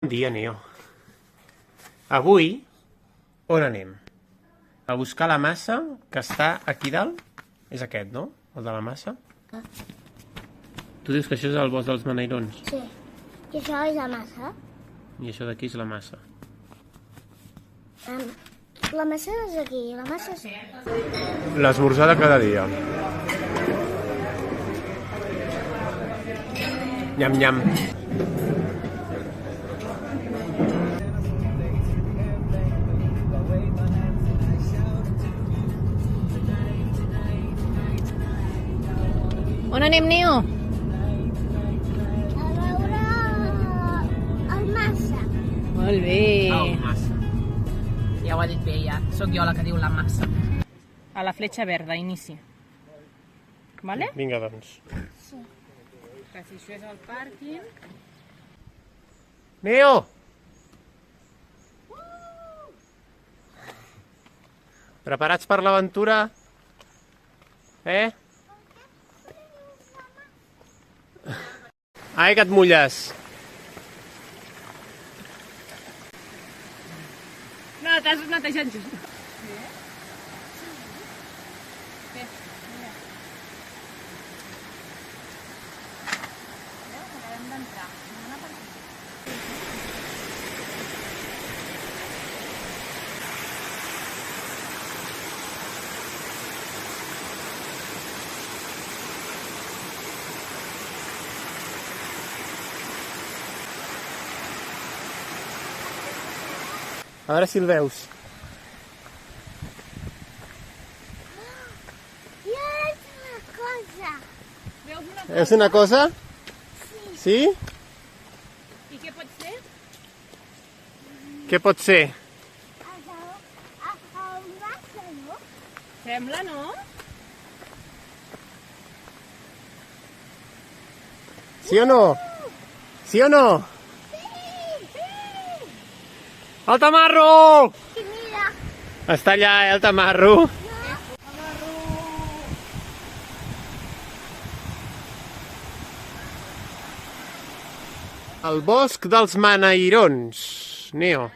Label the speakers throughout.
Speaker 1: Bon dia, Neo. Avui, on anem? A buscar la massa que està aquí dalt? És aquest, no? El de la massa? Tu dius que això és el bosc dels Menairons.
Speaker 2: Sí. I això és la massa.
Speaker 1: I això d'aquí és la massa.
Speaker 2: La massa és aquí, la massa és aquí.
Speaker 1: L'esmorzar de cada dia. Nyam, nyam.
Speaker 3: On anem, Neo?
Speaker 2: A veure el massa.
Speaker 3: Molt bé.
Speaker 1: Massa.
Speaker 4: Ja ho ha dit bé, ja. Soc jo la que diu la massa.
Speaker 3: A la fletxa verda, inici. Vale?
Speaker 1: Vinga, doncs.
Speaker 2: Sí.
Speaker 3: Que si això és el pàrquing...
Speaker 1: Neo! Preparats per l'aventura? Ai, que et mulles.
Speaker 3: No, t'has netejat just.
Speaker 1: A veure si el veus.
Speaker 2: I és una cosa.
Speaker 3: Veus una cosa?
Speaker 1: És una cosa? Sí?
Speaker 3: I què pot ser?
Speaker 1: Què pot ser?
Speaker 2: El massa, no?
Speaker 3: Sembla, no?
Speaker 1: Sí o no? Sí o no? El tamarro!
Speaker 2: I mira.
Speaker 1: Està allà, el tamarro. El bosc dels Menairons, Neo.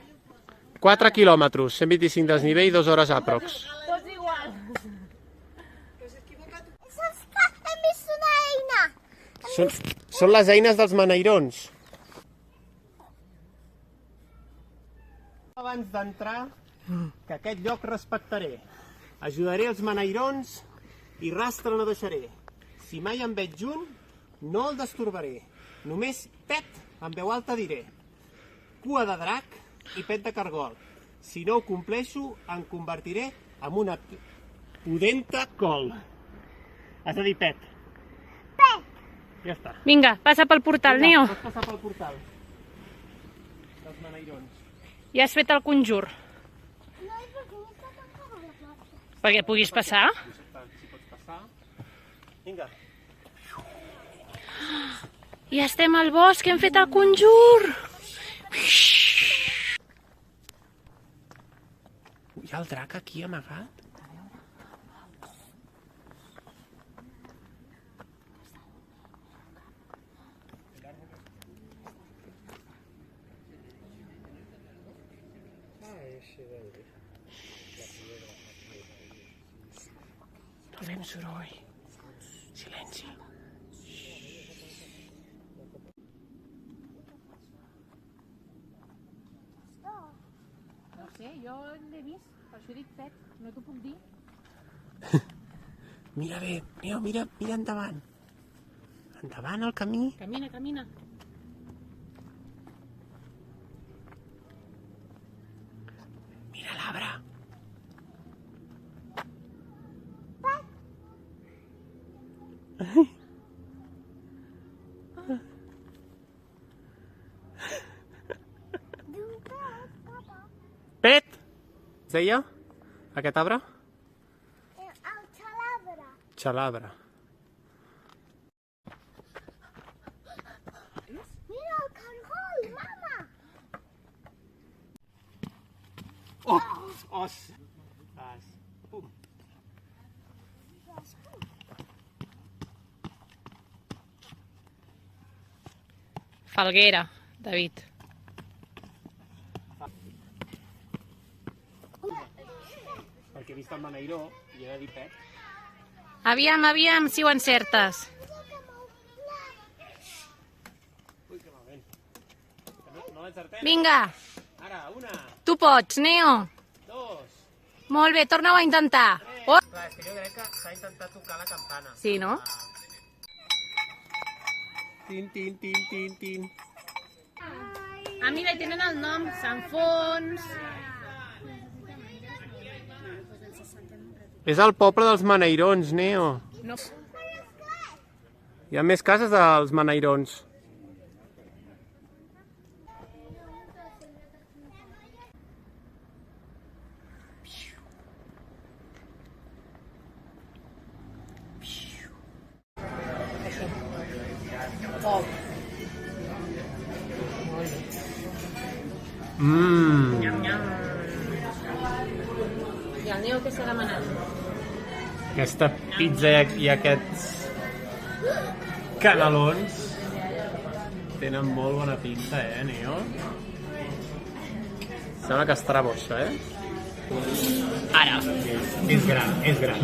Speaker 1: 4 quilòmetres, 125 desnivell, 2 hores aprox.
Speaker 3: Tots igual.
Speaker 2: Saps que hem vist una eina?
Speaker 1: Són les eines dels Menairons. Abans d'entrar, que aquest lloc respectaré. Ajudaré els Menairons i rastre no deixaré. Si mai em veig junt, no el destorbaré. Només pet en veu alta diré. Cua de drac i pet de cargol. Si no ho compleixo, em convertiré en una pudenta col. Has de dir pet.
Speaker 2: Pet.
Speaker 1: Ja està.
Speaker 3: Vinga, passa pel portal,
Speaker 1: Vinga,
Speaker 3: Neo.
Speaker 1: pots passar pel portal dels Menairons.
Speaker 3: Ja has fet el conjur.
Speaker 2: No, és perquè no està tancada la plaça.
Speaker 3: Perquè puguis passar.
Speaker 1: Si pots passar. Vinga.
Speaker 3: Ja estem al bosc, hem fet el conjur.
Speaker 1: Hi ha el drac aquí amagat? Trobem soroll. Silenci.
Speaker 3: No sé, jo l'he vist, per això dic pet, no t'ho puc dir.
Speaker 1: Mira bé, Neo, mira endavant. Endavant el camí.
Speaker 3: Camina, camina.
Speaker 1: Mira l'arbre.
Speaker 2: Diu pet, papa.
Speaker 1: Pet! Es deia? Aquest arbre?
Speaker 2: El xalabre.
Speaker 1: Xalabre.
Speaker 2: Mira el cargol, mama.
Speaker 1: Oh! Os! Pum!
Speaker 3: Falguera, David.
Speaker 1: perquè he vist el beneiró i he de dir pet.
Speaker 4: Aviam si ho encertes.
Speaker 1: Ui, que malament. No l'encertem.
Speaker 4: Vinga,
Speaker 1: Ara, una,
Speaker 4: tu pots, Neo.
Speaker 1: dos,
Speaker 4: Molt bé, torna-ho a intentar. Oh.
Speaker 1: Clar, és que jo crec que s'ha intentat tocar la campana.
Speaker 4: Sí, no?
Speaker 1: Tin, tin, tin, tin, tin.
Speaker 4: Ah, mira, hi tenen el nom, Sant Fons.
Speaker 1: És el poble dels Maneirons, Neo.
Speaker 4: No.
Speaker 1: Hi ha més cases dels Maneirons.
Speaker 4: Nyam, nyam. I el Neo què s'ha demanat?
Speaker 1: Aquesta pizza i aquests canelons tenen molt bona pinta, Neo? Sembla que estarà bo, això, Ara. És gran, és gran.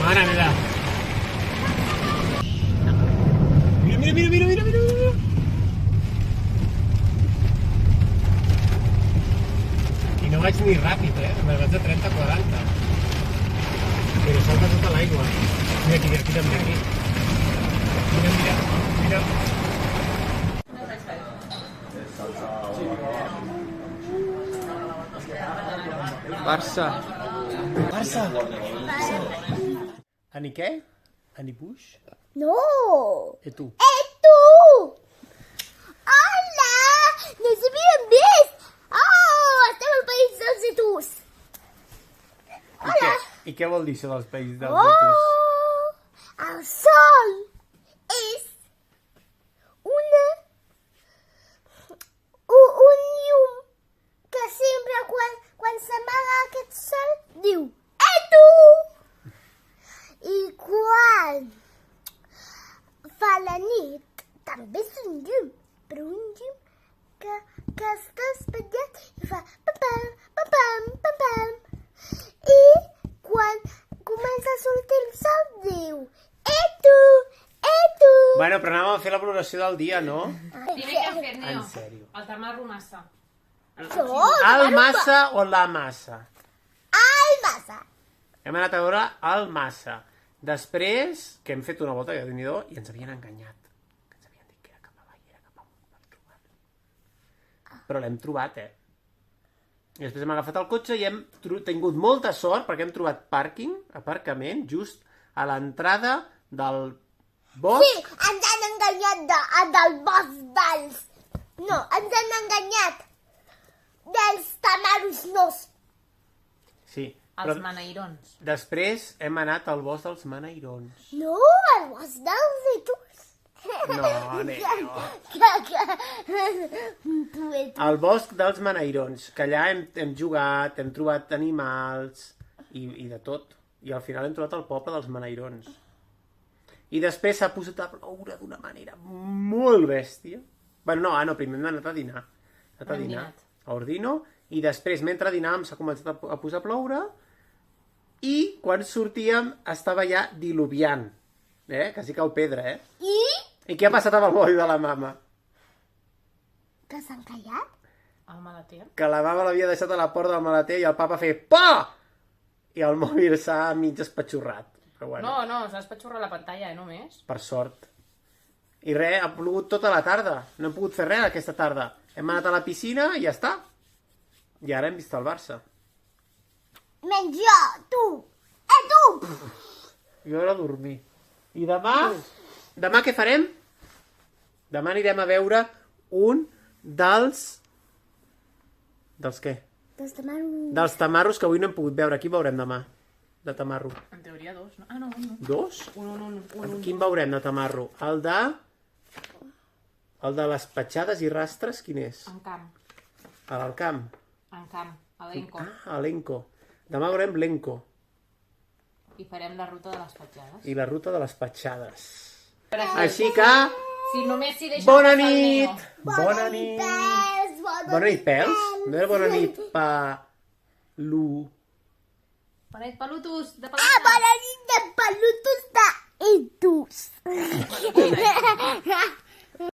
Speaker 1: Mare meva. Mira, mira, mira, mira, mira, mira. I no vaig ni ràpid, me'n vaig de 30 a 40. Però salta tota l'aigua. Mira aquí també, aquí. Mira, mira, mira. Barça. Barça. Ani què? Ani Bush?
Speaker 2: No.
Speaker 1: I tu?
Speaker 2: Tu! Hola! No s'havien vist! Oh, estem al país dels etus. Hola!
Speaker 1: I què vol dir això dels països dels etus?
Speaker 2: Oh! El sol és un llum que sempre quan s'amaga aquest sol diu Etu! I quan fa la nit també és un llum, però un llum que està espatllat i fa pam-pam, pam-pam, pam-pam. I quan comença a sortir el sol diu Etu, Etu.
Speaker 1: Bueno, però anàvem a fer la valoració del dia, no?
Speaker 4: Primer que hem fet, Neo.
Speaker 1: En sèrio.
Speaker 4: El tamarro massa.
Speaker 1: El massa o la massa?
Speaker 2: Ai, massa.
Speaker 1: Hem anat a veure el massa. Després, que hem fet una volta a Déu-n'hi-do i ens havien enganyat. Que ens havien dit que era cap avall, era cap amunt. L'hem trobat. Però l'hem trobat, I després hem agafat el cotxe i hem tingut molta sort perquè hem trobat aparcament, just a l'entrada del bosc.
Speaker 2: Sí, ens han enganyat del bosc dels... No, ens han enganyat dels tamaros nos.
Speaker 1: Sí,
Speaker 4: Els Maneirons.
Speaker 1: després hem anat al bosc dels Maneirons.
Speaker 2: No, el bosc dels etus.
Speaker 1: No, Neo.
Speaker 2: Que...
Speaker 1: Al bosc dels Maneirons, que allà hem jugat, hem trobat animals i de tot. I al final hem trobat el poble dels Maneirons. I després s'ha posat a ploure d'una manera molt bèstia. Bueno, no, primer hem anat a dinar. A Ordino. I després, mentre dinàvem, s'ha començat a posar a ploure. I quan sortíem estava ja diluviant. Quasi cau pedra, I què ha passat amb el mòbil de la mama?
Speaker 2: Que s'han callat?
Speaker 4: El maleter.
Speaker 1: Que la mama l'havia deixat a la porta del maleter i el papa feia pa! I el mòbil s'ha mig espatxorrat. Però bueno,
Speaker 4: No, s'ha espatxorrat la pantalla, només.
Speaker 1: per sort. I res, ha plogut tota la tarda. No hem pogut fer res aquesta tarda. Hem anat a la piscina i ja està. I ara hem vist el Barça.
Speaker 2: Menys jo, tu. Tu!
Speaker 1: Jo era a dormir. I demà? Demà què farem? Demà anirem a veure un dels... Dels què?
Speaker 2: Dels tamaros.
Speaker 1: Dels tamarros que avui no hem pogut veure. Qui veurem demà? De tamarro.
Speaker 4: En teoria 2, no? Ah, no, un.
Speaker 1: Dos?
Speaker 4: Un.
Speaker 1: Quin veurem de tamarro? El de les petjades i rastres, quin és?
Speaker 4: En camp.
Speaker 1: A l'Alcamp.
Speaker 4: En camp. A l'Enco.
Speaker 1: Ah, a l'Enco. Demà veurem l'Enco.
Speaker 4: I farem la ruta de les petjades.
Speaker 1: I la ruta de les petjades.
Speaker 4: Però
Speaker 1: Així que...
Speaker 4: si només s'hi deixa
Speaker 1: Bona
Speaker 4: passar el Neo.
Speaker 1: nit! Bona nit!
Speaker 2: Bona
Speaker 1: Bona nit, pèls? No era bona nit,
Speaker 4: Bona nit, pelutos de
Speaker 2: Ah, bona nit de pelutos